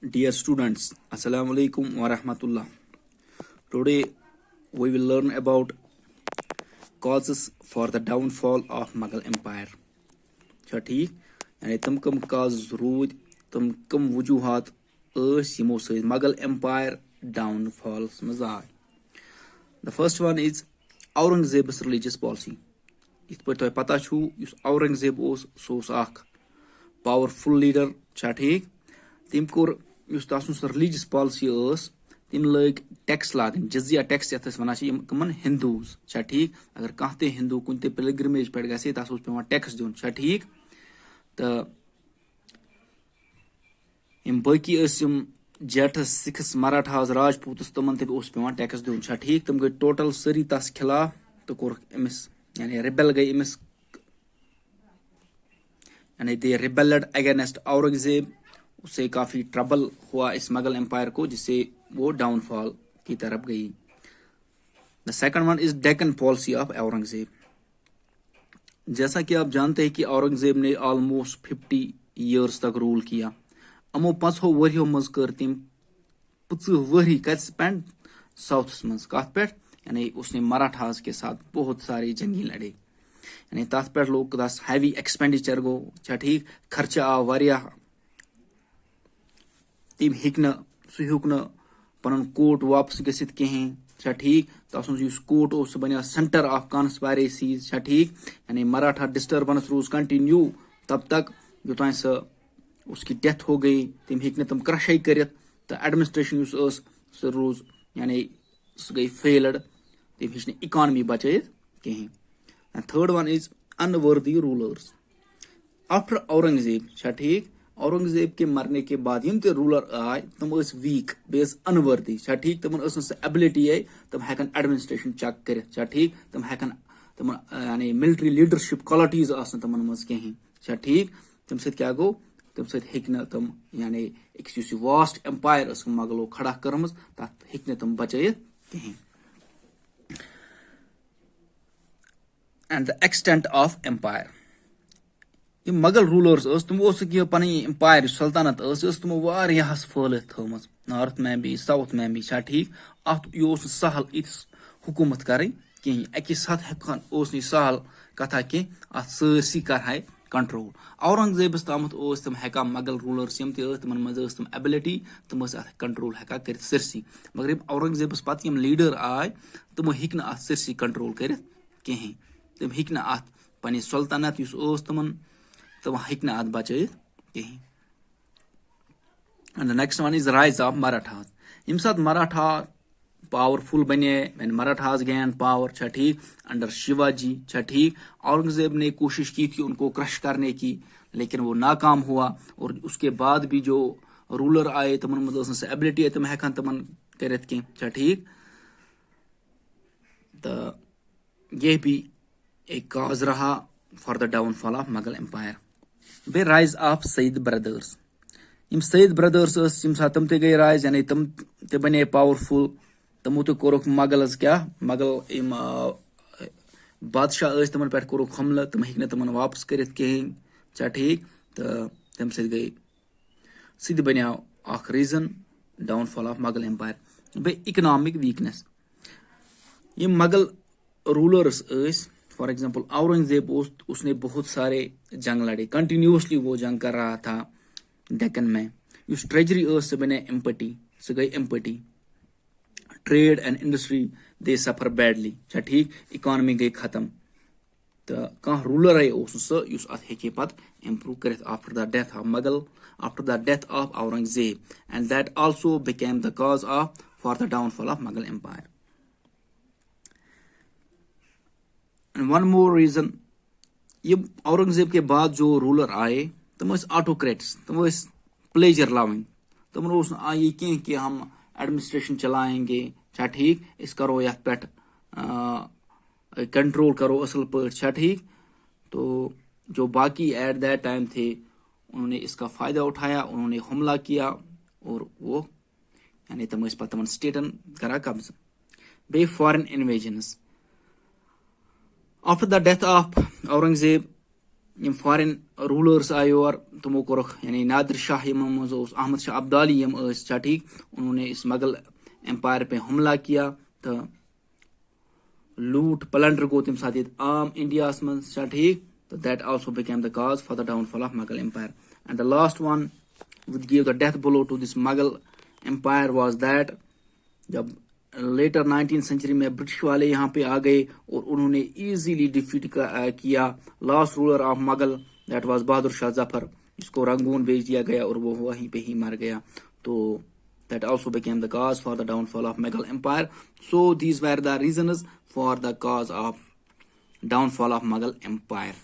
Dear students, Assalamu alaikum wa rahmatullah. Today we will learn about causes for the downfall of Mughal Empire. क्या ठीक यानी तम कम काज rude तम कम वजूहात यमो सद Mughal Empire downfall मज आय. The first one is Aurangzeb's religious policy. इत पे तो पता छु युस औरंगजेब ओस सो ओस अख पावरफुल लीडर छा ठीक तम कोर युस तसुन रिलीजियस पॉलिसी तम लग टैक्स लागन जजिया टैक्स यथ वन कमन हिंदूज छा ठीक अगर कह ते हिंदू कुन ते पिलग्रिमेज पे गए तस पे टैक्स दिन छा ठीक तो यम बाकी जेठस सिखस मराठास राजपूतस तमन ते पे टैक्स दिन छा ठीक तम गई टोटल सरी तस खिलाफ तो कोर अमिस यानी रिबेल गई अमिस यानी दे रिबेल्ड अगेंस्ट औरंगजेब. उससे काफी ट्रबल हुआ इस मुगल एम्पायर को जिससे वो डाउनफॉल की तरफ गई. The second one is Deccan policy of Aurangzeb. जैसा कि आप जानते हैं कि औरंगजेब ने ऑलमोस्ट 50 ईयर्स तक रूल किया. अमो 5 वरियो मज कर तम 50 वरी कत स्पेंड साउथस मज कत पे यानी उसने मराठास के साथ बहुत सारे जंगी लड़े यानी तथ पे लोग तस हैवी एक्सपेंडिचर गो छा ठीक खर्चा आव वारिया तम हेक पन कोट वापस गसित कहें छा ठीक तस कोट बन सेंटर ऑफ कॉन्स्पायरेसीज छा ठीक यानी मराठा डिस्टर्बेंस रोज कंटिन्यू तब तक योतान स उसकी डेथ हो गई तम हेक तम क्रश कर एडमिनिस्ट्रेशन सह रोज यानी सह गई फेल्ड तम हे इकॉनमी बचत कहें. Third one is unworthy rulers after Aurangzeb छा ठीक औरंगजेब के मरने के बाद यम ते रूलर आय तम वीक बे अनवर्दी छा ठीक तमन सह एबिलिटी आई तम हेकन एडमिनिस्ट्रेशन चेक कर छा ठीक तम हेकन तम यानी मिलिट्री लीडरशिप क्वालिटीज तमन मज कहें छा ठीक तम सत क्या गो तम सत हेक तम यानी एक वास्ट एम्पायर मुगलों खड़ा कर्म तथ हेक तम बचत कहें. And the extent of empire. ये मुगल रूलर्स तुम पन एम्पायर सल्तनत तुमो वारियाहस फैलित थमज नॉर्थ में भी साउथ में भी छा ठीक अत यह सहल इस हुकूमत कर कहीं अकिस हथ हेकान सहल कथा कह अत सरसी कर कंट्रोल. औरंगजेबस तमत तम हेका मुगल रूलर्स यम तम मज तम एबिलिटी तम अत कंट्रोल हेका कर सरसी मगर औरंगजेबस पत यम लीडर आय तमो हेक न अत सरसी कंट्रोल कर कहें तम हेक न अत पन सल्तनत तमन तम हेक न अत बचत कहें. And the next one is rise of Marathas. यम साथ मराठा पावरफुल बने मराठास गैन पावर छा ठीक अंडर शिवाजी छा ठीक औरंगजेब ने कोशिश की थी उनको क्रश करने की लेकिन वो नाकाम हुआ और उसके बाद भी जो रूलर आए तमन मज एबिलिटी है तम हेकान तमन कर छा ठीक. तो यह भी एक काज रहा for the downfall of Mughal empire. By rise of Sayyid brothers. यम सईद ब्रदर्स यम साथ तम ते गए राइज यानी तम ते बने पावरफुल तमो तो कोरुक मुगलस क्या मुगल यम बादशाह तमन पे कोरुक हमला तम हेक तमन वापस कर कहें छा ठीक तो तम सत गई सिद्ध बनो अख reason downfall of Mughal empire. By economic weakness. यम Mughal rulers for example Aurangzeb उसने बहुत सारे जंग लड़े कंटिन्यूसली वो जंग कर रहा था डेक्कन में. उस ट्रेजरी सह बने एम्पटी सह गई empty. Trade and industry they suffer badly छा ठीक इकॉनमी गई खत्म. तो कह रूलर आई सह अत हे पे इम्प्रूव कर after the death of Mughal after the death of Aurangzeb and that also became the cause of for the downfall of Mughal empire. And one more reason ये औरंगजेब के बाद जो रूलर आए तम ऑटोक्रेट्स तम प्लेजर लविंग तम ये कह कि हम एडमिनिस्ट्रेशन चलाएंगे छा ठीक इस करो यथ पे कंट्रोल करो असल पे छा ठीक. तो जो बाकी एट दैट टाइम थे उन्होंने इसका फायदा उठाया उन्होंने हमला किया और वो यानी तम तमन स्टेटन करा कब्जा. By foreign invasions. After the death of Aurangzeb, यम फॉरेन रूलर्स आए और तमो कोर यानी नादिर शाह अहमद शाह अब्दाली ठीक, उन्होंने इस मुगल एम्पायर पे हमला किया तो लूट प्लंडर गो तम साथ आम इंडिया मन ठीक, तो that also became the cause for the downfall of Mughal empire. And the last one which gave the death blow to this Mughal empire was that जब लेटर 19th सेंचुरी में ब्रिटिश वाले यहाँ पे आ गए और उन्होंने इजीली डिफीट किया last ruler of Mughal, that was Bahadur Shah Zafar. इसको रंगून भेज दिया गया और वो वहीं पे ही मर गया. तो that also became the cause for the downfall of Mughal empire. So these were the reasons for the cause of downfall of Mughal empire.